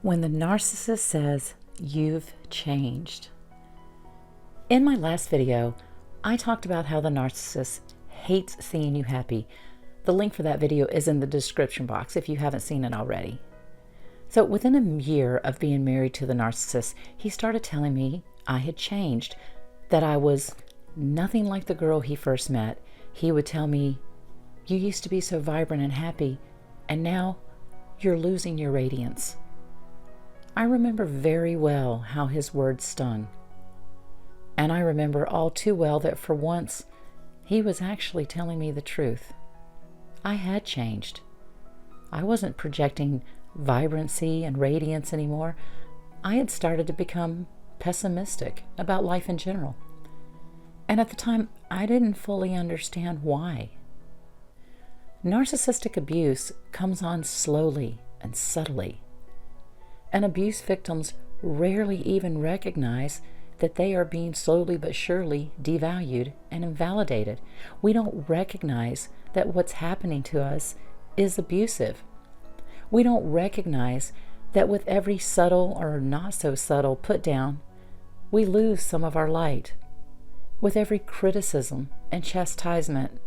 When the narcissist says, "You've changed." In my last video, I talked about how the narcissist hates seeing you happy. The link for that video is in the description box if you haven't seen it already. So within a year of being married to the narcissist, he started telling me I had changed, that I was nothing like the girl he first met. He would tell me, "You used to be so vibrant and happy, and now you're losing your radiance." I remember very well how his words stung. And I remember all too well that for once, he was actually telling me the truth. I had changed. I wasn't projecting vibrancy and radiance anymore. I had started to become pessimistic about life in general. And at the time, I didn't fully understand why. Narcissistic abuse comes on slowly and subtly. And abuse victims rarely even recognize that they are being slowly but surely devalued and invalidated. We don't recognize that what's happening to us is abusive. We don't recognize that with every subtle or not so subtle put down, we lose some of our light. With every criticism and chastisement,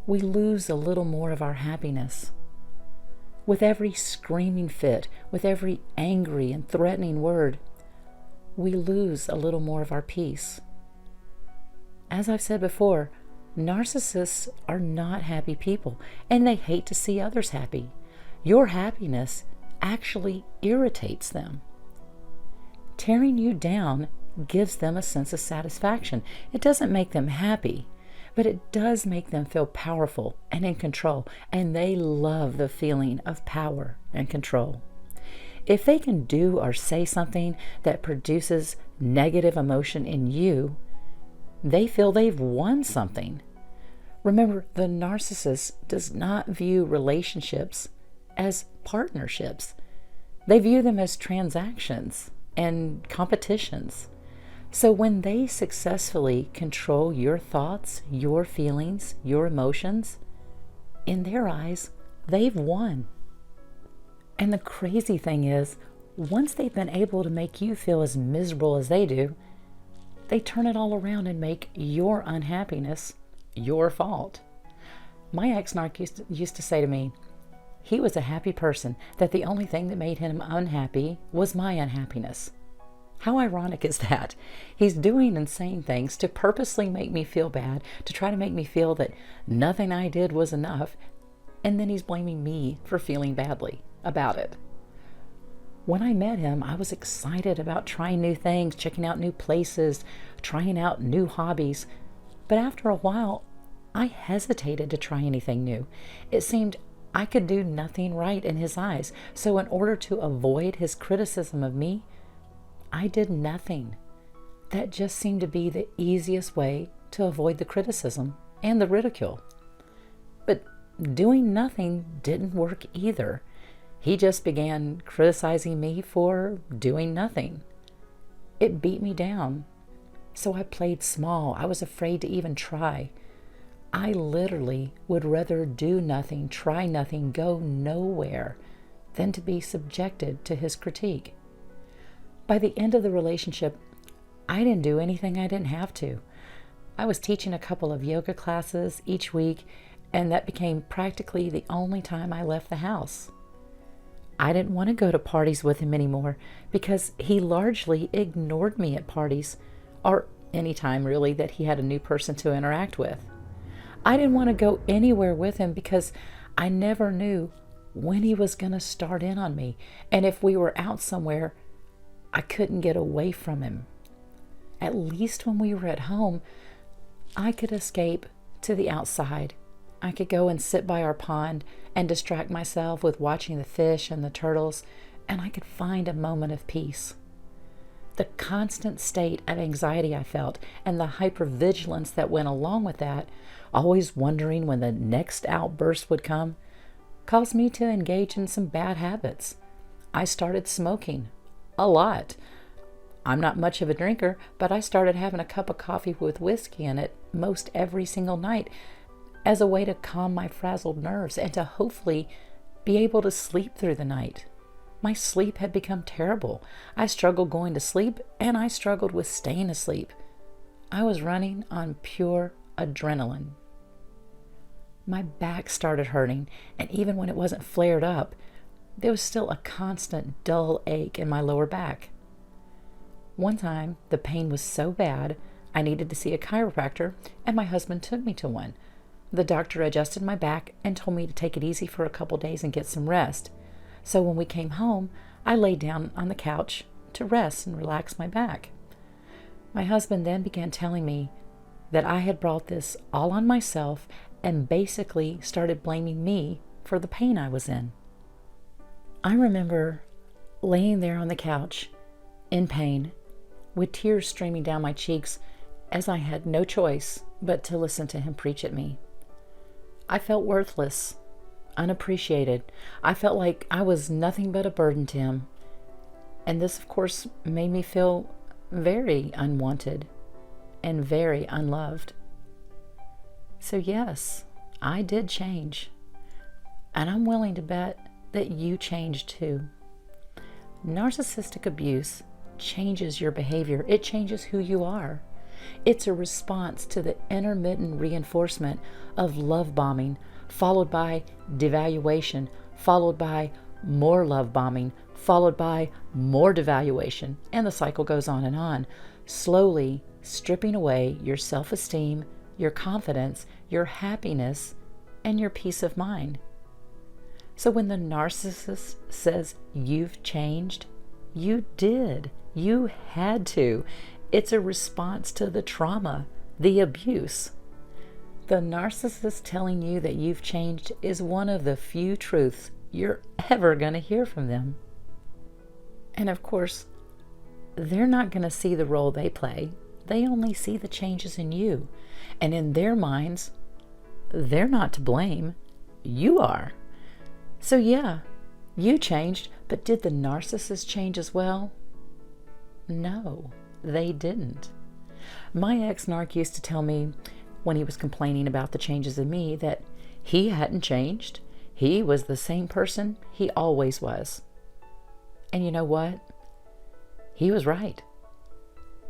we lose a little more of our happiness. With every screaming fit, with every angry and threatening word, we lose a little more of our peace. As I've said before, narcissists are not happy people, and they hate to see others happy. Your happiness actually irritates them. Tearing you down gives them a sense of satisfaction. It doesn't make them happy, but it does make them feel powerful and in control, and they love the feeling of power and control. If they can do or say something that produces negative emotion in you, they feel they've won something. Remember, the narcissist does not view relationships as partnerships. They view them as transactions and competitions. So when they successfully control your thoughts, your feelings, your emotions, in their eyes, they've won. And the crazy thing is, once they've been able to make you feel as miserable as they do, they turn it all around and make your unhappiness your fault. My ex-narc used to say to me, he was a happy person, that the only thing that made him unhappy was my unhappiness. How ironic is that? He's doing and saying things to purposely make me feel bad, to try to make me feel that nothing I did was enough, and then he's blaming me for feeling badly about it. When I met him, I was excited about trying new things, checking out new places, trying out new hobbies. But after a while, I hesitated to try anything new. It seemed I could do nothing right in his eyes. So in order to avoid his criticism of me, I did nothing. That just seemed to be the easiest way to avoid the criticism and the ridicule. But doing nothing didn't work either. He just began criticizing me for doing nothing. It beat me down. So I played small. I was afraid to even try. I literally would rather do nothing, try nothing, go nowhere, than to be subjected to his critique. By the end of the relationship, I didn't do anything I didn't have to. I was teaching a couple of yoga classes each week, and that became practically the only time I left the house. I didn't want to go to parties with him anymore because he largely ignored me at parties, or any time really that he had a new person to interact with. I didn't want to go anywhere with him because I never knew when he was going to start in on me, and if we were out somewhere, I couldn't get away from him. At least when we were at home, I could escape to the outside. I could go and sit by our pond and distract myself with watching the fish and the turtles, and I could find a moment of peace. The constant state of anxiety I felt and the hypervigilance that went along with that, always wondering when the next outburst would come, caused me to engage in some bad habits. I started smoking. A lot. I'm not much of a drinker, but I started having a cup of coffee with whiskey in it most every single night as a way to calm my frazzled nerves and to hopefully be able to sleep through the night. My sleep had become terrible. I struggled going to sleep, and I struggled with staying asleep. I was running on pure adrenaline. My back started hurting, and even when it wasn't flared up, there was still a constant dull ache in my lower back. One time, the pain was so bad, I needed to see a chiropractor, and my husband took me to one. The doctor adjusted my back and told me to take it easy for a couple days and get some rest. So when we came home, I laid down on the couch to rest and relax my back. My husband then began telling me that I had brought this all on myself and basically started blaming me for the pain I was in. I remember laying there on the couch in pain with tears streaming down my cheeks as I had no choice but to listen to him preach at me. I felt worthless, unappreciated. I felt like I was nothing but a burden to him. And this, of course, made me feel very unwanted and very unloved. So yes, I did change. And I'm willing to bet that you changed too. Narcissistic abuse changes your behavior. It changes who you are. It's a response to the intermittent reinforcement of love bombing, followed by devaluation, followed by more love bombing, followed by more devaluation, and the cycle goes on, slowly stripping away your self-esteem, your confidence, your happiness, and your peace of mind. So when the narcissist says you've changed, you did. You had to. It's a response to the trauma, the abuse. The narcissist telling you that you've changed is one of the few truths you're ever going to hear from them. And of course, they're not going to see the role they play. They only see the changes in you. And in their minds, they're not to blame. You are. So yeah, you changed, but did the narcissist change as well? No, they didn't. My ex-narc used to tell me when he was complaining about the changes in me that he hadn't changed. He was the same person he always was. And you know what? He was right.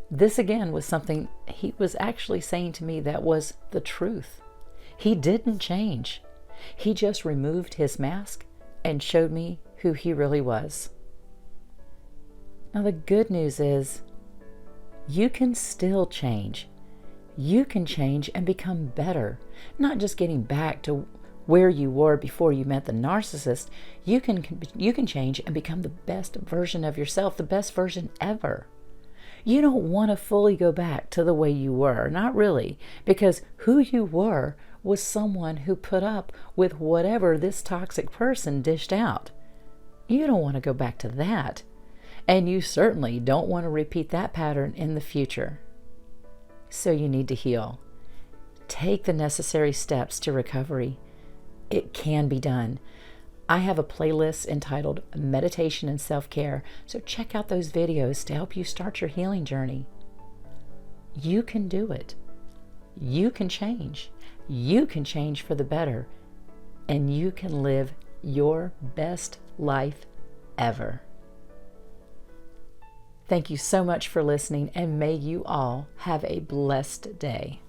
This again was something he was actually saying to me that was the truth. He didn't change. He just removed his mask and showed me who he really was. Now the good news is you can still change. You can change and become better. Not just getting back to where you were before you met the narcissist. You can change and become the best version of yourself, the best version ever. You don't want to fully go back to the way you were, not really, because who you were was someone who put up with whatever this toxic person dished out. You don't want to go back to that. And you certainly don't want to repeat that pattern in the future. So you need to heal. Take the necessary steps to recovery. It can be done. I have a playlist entitled Meditation and Self-Care, so check out those videos to help you start your healing journey. You can do it. You can change. You can change for the better, and you can live your best life ever. Thank you so much for listening, and may you all have a blessed day.